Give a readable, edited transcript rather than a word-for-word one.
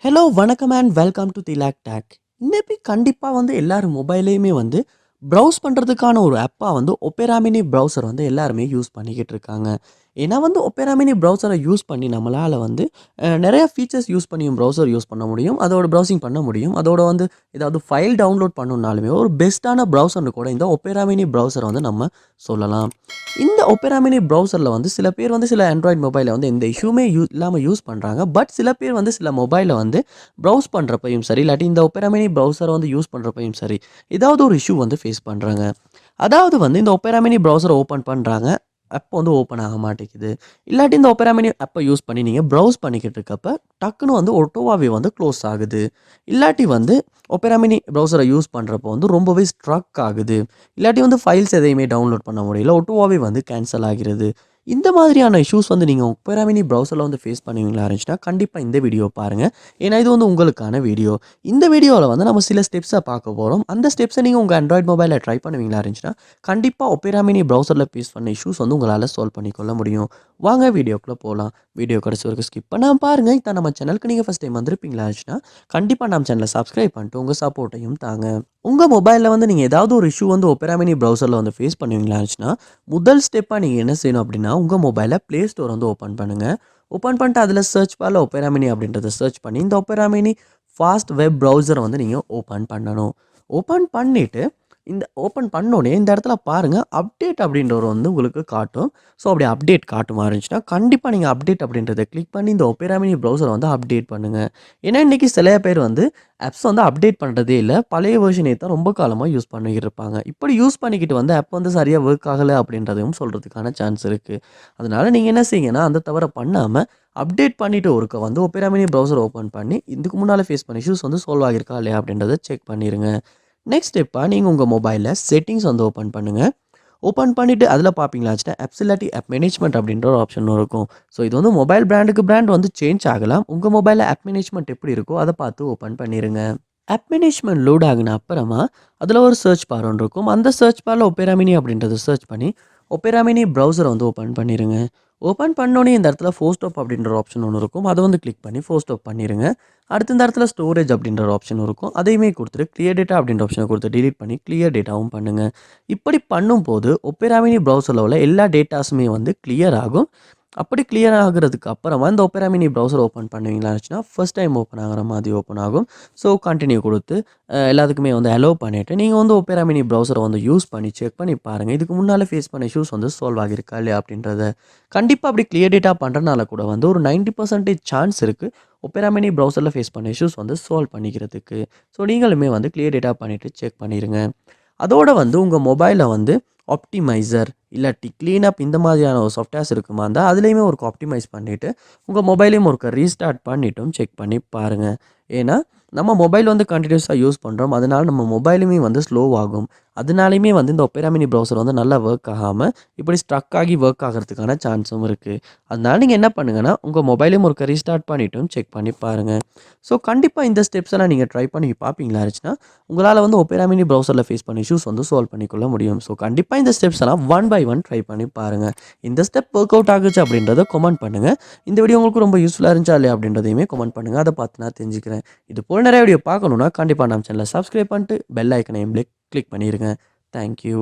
Hello வணக்கம் and welcome to Thilak take. இன்னைக்கு கண்டிப்பாக எல்லாரும் மொபைலையுமே ப்ரௌஸ் பண்ணுறதுக்கான ஒரு ஆப்பாக ஒப்பேரா மினி ப்ரௌசர் எல்லாருமே யூஸ் பண்ணிக்கிட்டு இருக்காங்க. ஏன்னா ஒப்பேரா மினி ப்ரௌசரை யூஸ் பண்ணி நம்மளால் நிறைய ஃபீச்சர்ஸ் யூஸ் பண்ணியும் ப்ரௌசர் யூஸ் பண்ண முடியும், அதோட ப்ரௌசிங் பண்ண முடியும். அதோட ஏதாவது ஃபைல் டவுன்லோட் பண்ணணுன்னாலுமே ஒரு பெஸ்ட்டான ப்ரௌசர்னு கூட இந்த ஒப்பேரா மினி ப்ரௌசரை நம்ம சொல்லலாம். இந்த ஒப்பேரா மினி ப்ரௌசரில் சில பேர் சில ஆண்ட்ராய்டு மொபைலை எந்த இஷ்யூமே இல்லாமல் யூஸ் பண்ணுறாங்க. பட் சில பேர் சில மொபைலை ப்ரௌஸ் பண்ணுறப்பையும் சரி, இல்லாட்டி இந்த ஒப்பேரா மினி ப்ரௌசரை யூஸ் பண்ணுறப்பையும் சரி, ஏதாவது ஒரு இஷ்யூ ஃபேஸ் பண்ணுறாங்க. அதாவது இந்த ஒப்பேரா மினி ப்ரௌசரை ஓப்பன் பண்ணுறாங்க, ஆப் ஓப்பன் ஆக மாட்டேங்குது. இல்லாட்டி இந்த ஒப்பேரா மினி ஆப்பை யூஸ் பண்ணி நீங்கள் ப்ரௌஸ் பண்ணிக்கிட்டு இருக்கப்ப டக்குன்னு ஆட்டோவாகவே க்ளோஸ் ஆகுது. இல்லாட்டி ஒப்பேரா மினி ப்ரௌசரை யூஸ் பண்ணுறப்போ ரொம்பவே ஸ்ட்ரக் ஆகுது. இல்லாட்டி ஃபைல்ஸ் எதையுமே டவுன்லோட் பண்ண முடியல, ஆட்டோவாகவே கேன்சல் ஆகிறது. இந்த மாதிரியான இஷ்யூஸ் நீங்கள் ஒப்பேரா மினி ப்ரௌசரில் ஃபேஸ் பண்ணுவீங்களா இருந்துச்சுன்னா கண்டிப்பாக இந்த வீடியோ பாருங்கள். ஏன்னா இது உங்களுக்கான வீடியோ. இந்த வீடியோவில் நம்ம சில ஸ்டெப்ஸை பார்க்க போகிறோம். அந்த ஸ்டெப்ஸை நீங்கள் உங்கள் ஆண்ட்ராய்டு மொபைலில் ட்ரை பண்ணுவீங்களா இருந்துச்சுன்னா கண்டிப்பாக ஒப்பேரா மினி ப்ரௌசரில் ஃபேஸ் பண்ண இஷ்யூஸ் உங்களால் சால்வ் பண்ணிக்கொள்ள முடியும். வாங்க வீடியோக்குள்ளே போகலாம். வீடியோ கடைசி வரைக்கும் ஸ்கிப் பண்ணாமல் பாருங்கள். இதான் நம்ம சேனலுக்கு நீங்கள் ஃபஸ்ட் டைம் வந்திருப்பீங்களா இருந்துச்சுன்னா கண்டிப்பாக நம்ம சேனலை சப்ஸ்கிரைப் பண்ணிட்டு உங்கள் சப்போர்ட்டையும் தாங்க. உங்கள் மொபைலில் நீங்கள் ஏதாவது ஒரு இஷ்யூ ஒப்பேரா மினி ப்ரௌசரில் ஃபேஸ் பண்ணுவீங்களா இருந்துச்சுன்னா முதல் ஸ்டெப்பாக நீங்கள் என்ன செய்யணும் அப்படின்னா உங்கள் மொபைலில் ப்ளே ஸ்டோர் ஓப்பன் பண்ணுங்கள். ஓப்பன் பண்ணிட்டு அதில் சர்ச் பாரில் ஒப்பேரா மினி அப்படின்றத சர்ச் பண்ணி இந்த ஒப்பேரா மினி ஃபாஸ்ட் வெப் ப்ரௌசரை நீங்கள் ஓப்பன் பண்ணணும். ஓப்பன் பண்ணிவிட்டு இந்த ஓப்பன் பண்ணோடனே இந்த இடத்துல பாருங்கள் அப்டேட் அப்படின்றவர் உங்களுக்கு காட்டும். ஸோ அப்படி அப்டேட் காட்டுமா இருந்துச்சுன்னா கண்டிப்பாக நீங்கள் அப்டேட் அப்படின்றத கிளிக் பண்ணி இந்த ஒப்பேரா மினி ப்ரௌசரை அப்டேட் பண்ணுங்கள். ஏன்னா இன்றைக்கி சில பேர் ஆப்ஸ் அப்டேட் பண்ணுறதே இல்லை, பழைய வெர்ஷனே தான் ரொம்ப காலமாக யூஸ் பண்ணிக்கிட்டு இருப்பாங்க. இப்படி யூஸ் பண்ணிக்கிட்டு ஆப் சரியாக ஒர்க் ஆகலை அப்படின்றதையும் சொல்கிறதுக்கான சான்ஸ் இருக்குது. அதனால் நீங்கள் என்ன செய்யுங்கன்னா அந்த தவிர பண்ணாமல் அப்டேட் பண்ணிவிட்டு ஒருக்க ஒப்பேரா மினி ப்ரௌசர் ஓப்பன் பண்ணி இதுக்கு முன்னால் ஃபேஸ் பண்ண இஷ்யூஸ் சால்வ் ஆகியிருக்கா இல்லையா அப்படின்றத செக் பண்ணிடுங்க. நெக்ஸ்ட் ஸ்டெப்பாக நீங்கள் உங்கள் மொபைலில் செட்டிங்ஸ் ஓப்பன் பண்ணுங்கள். ஓப்பன் பண்ணிவிட்டு அதில் பார்ப்பீங்களாச்சுன்னா ஆப்ஸ் இல்லாட்டி ஆப் மேனேஜ்மெண்ட் அப்படின்ற ஒரு ஆப்ஷன் இருக்கும். ஸோ இது மொபைல் பிராண்டுக்கு பிராண்ட் சேஞ்ச் ஆகலாம். உங்கள் மொபைலில் ஆப் மேனேஜ்மெண்ட் எப்படி இருக்கோ அதை பார்த்து ஓப்பன் பண்ணிடுங்க. ஆப் மேனேஜ்மெண்ட் லோட் ஆகின அப்புறமா அதில் ஒரு சர்ச் பார் ஒன்று இருக்கும். அந்த சர்ச் பாரில் ஒப்பேரா மினி அப்படின்றத சர்ச் பண்ணி ஒப்பேரா மினி ப்ரௌசரை ஓப்பன் பண்ணிடுங்க. ஓப்பன் பண்ணோன்னே இந்த இடத்துல ஃபோர்ஸ்டாப் அப்படின்ற ஒரு ஆப்ஷன் ஒன்று இருக்கும். அதை கிளிக் பண்ணி ஃபோர்ஸ்டாப் பண்ணிடுங்க. அடுத்து இந்த இடத்துல ஸ்டோரேஜ் அப்படின்ற ஒரு ஆப்ஷன் இருக்கும். அதையுமே கொடுத்துட்டு கிளியர் டேட்டா அப்படின்ற ஆப்ஷனை கொடுத்து டிலீட் பண்ணி கிளியர் டேட்டாவும் பண்ணுங்கள். இப்படி பண்ணும்போது ஒப்பேரா மினி ப்ரௌசரில் உள்ள எல்லா டேட்டாஸுமே கிளியர் ஆகும். அப்படி கிளியர் ஆகிறதுக்கு அப்புறமா இந்த ஒப்பேரா மினி ப்ரௌசர் ஓப்பன் பண்ணுவீங்களா இருந்துச்சுன்னா ஃபர்ஸ்ட் டைம் ஓப்பன் ஆகிற மாதிரி ஓப்பன் ஆகும். ஸோ கண்டினியூ கொடுத்து எல்லாத்துக்குமே அலோவ் பண்ணிவிட்டு நீங்கள் ஒப்பேரா மினி ப்ரௌசரை யூஸ் பண்ணி செக் பண்ணி பாருங்கள். இதுக்கு முன்னால் ஃபேஸ் பண்ண இஷ்யூஸ் சால்வ் ஆகியிருக்கா இல்லையா அப்படின்றத. கண்டிப்பாக அப்படி கிளியர் டேட்டா பண்ணுறதுனால கூட ஒரு 90% சான்ஸ் இருக்குது ஒப்பேரா மினி ப்ரௌசரில் ஃபேஸ் பண்ண இஷ்யூஸ் சால்வ் பண்ணிக்கிறதுக்கு. ஸோ நீங்களுமே கிளியர் டேட்டா பண்ணிவிட்டு செக் பண்ணிடுங்க. அதோட உங்கள் மொபைலில் ஆப்டிமைசர் இல்லாட்டி க்ளீனப் இந்த மாதிரியான ஒரு சாஃப்ட்வேர்ஸ் இருக்குமா இருந்தால் அதுலேயுமே ஒரு ஆப்டிமைஸ் பண்ணிவிட்டு உங்கள் மொபைலையும் ஒரு ரீஸ்டார்ட் பண்ணிவிட்டும் செக் பண்ணி பாருங்கள். ஏன்னா நம்ம மொபைல் கண்டினியூஸாக யூஸ் பண்ணுறோம், அதனால் நம்ம மொபைலுமே ஸ்லோவாகும். அதனாலையுமே இந்த ஒப்பேரா மினி ப்ரௌசர் நல்லா ஒர்க் ஆகாமல் இப்படி ஸ்ட்ரக் ஆகி ஒர்க் ஆகிறதுக்கான சான்ஸும் இருக்குது. அதனால் நீங்கள் என்ன பண்ணுங்கன்னா உங்கள் மொபைலையும் ஒரு ரீஸ்டார்ட் பண்ணிவிட்டும் செக் பண்ணி பாருங்கள். ஸோ கண்டிப்பாக இந்த ஸ்டெப்ஸ் எல்லாம் நீங்கள் ட்ரை பண்ணி பார்ப்பீங்களா இருந்துச்சுன்னா உங்களால் ஒப்பேரா மினி ப்ரௌசரில் ஃபேஸ் பண்ண இஷ்யூஸ் சால்வ் பண்ணிக்கொள்ள முடியும். ஸோ கண்டிப்பாக இந்த ஸ்டெப்ஸ் எல்லாம் ஒன் பை ஒன் ட்ரை பண்ணி பாருங்கள். இந்த ஸ்டெப் ஒர்க் அவுட் ஆகுச்சு அப்படின்றத கமெண்ட் பண்ணுங்கள். இந்த வீடியோ உங்களுக்கு ரொம்ப யூஸ்ஃபுல்லாக இருந்துச்சா இல்லையா அப்படின்றதையுமே கமெண்ட் பண்ணுங்கள். அதை பார்த்து நான் தெரிஞ்சுக்கிறேன். இது போல் நிறைய வீடியோ பார்க்கணுன்னா கண்டிப்பாக நம்ம சேனலை சப்ஸ்கிரைப் பண்ணிட்டு பெல் ஐக்கனையும் கிளிக் பண்ணிடுங்க. தேங்க்யூ.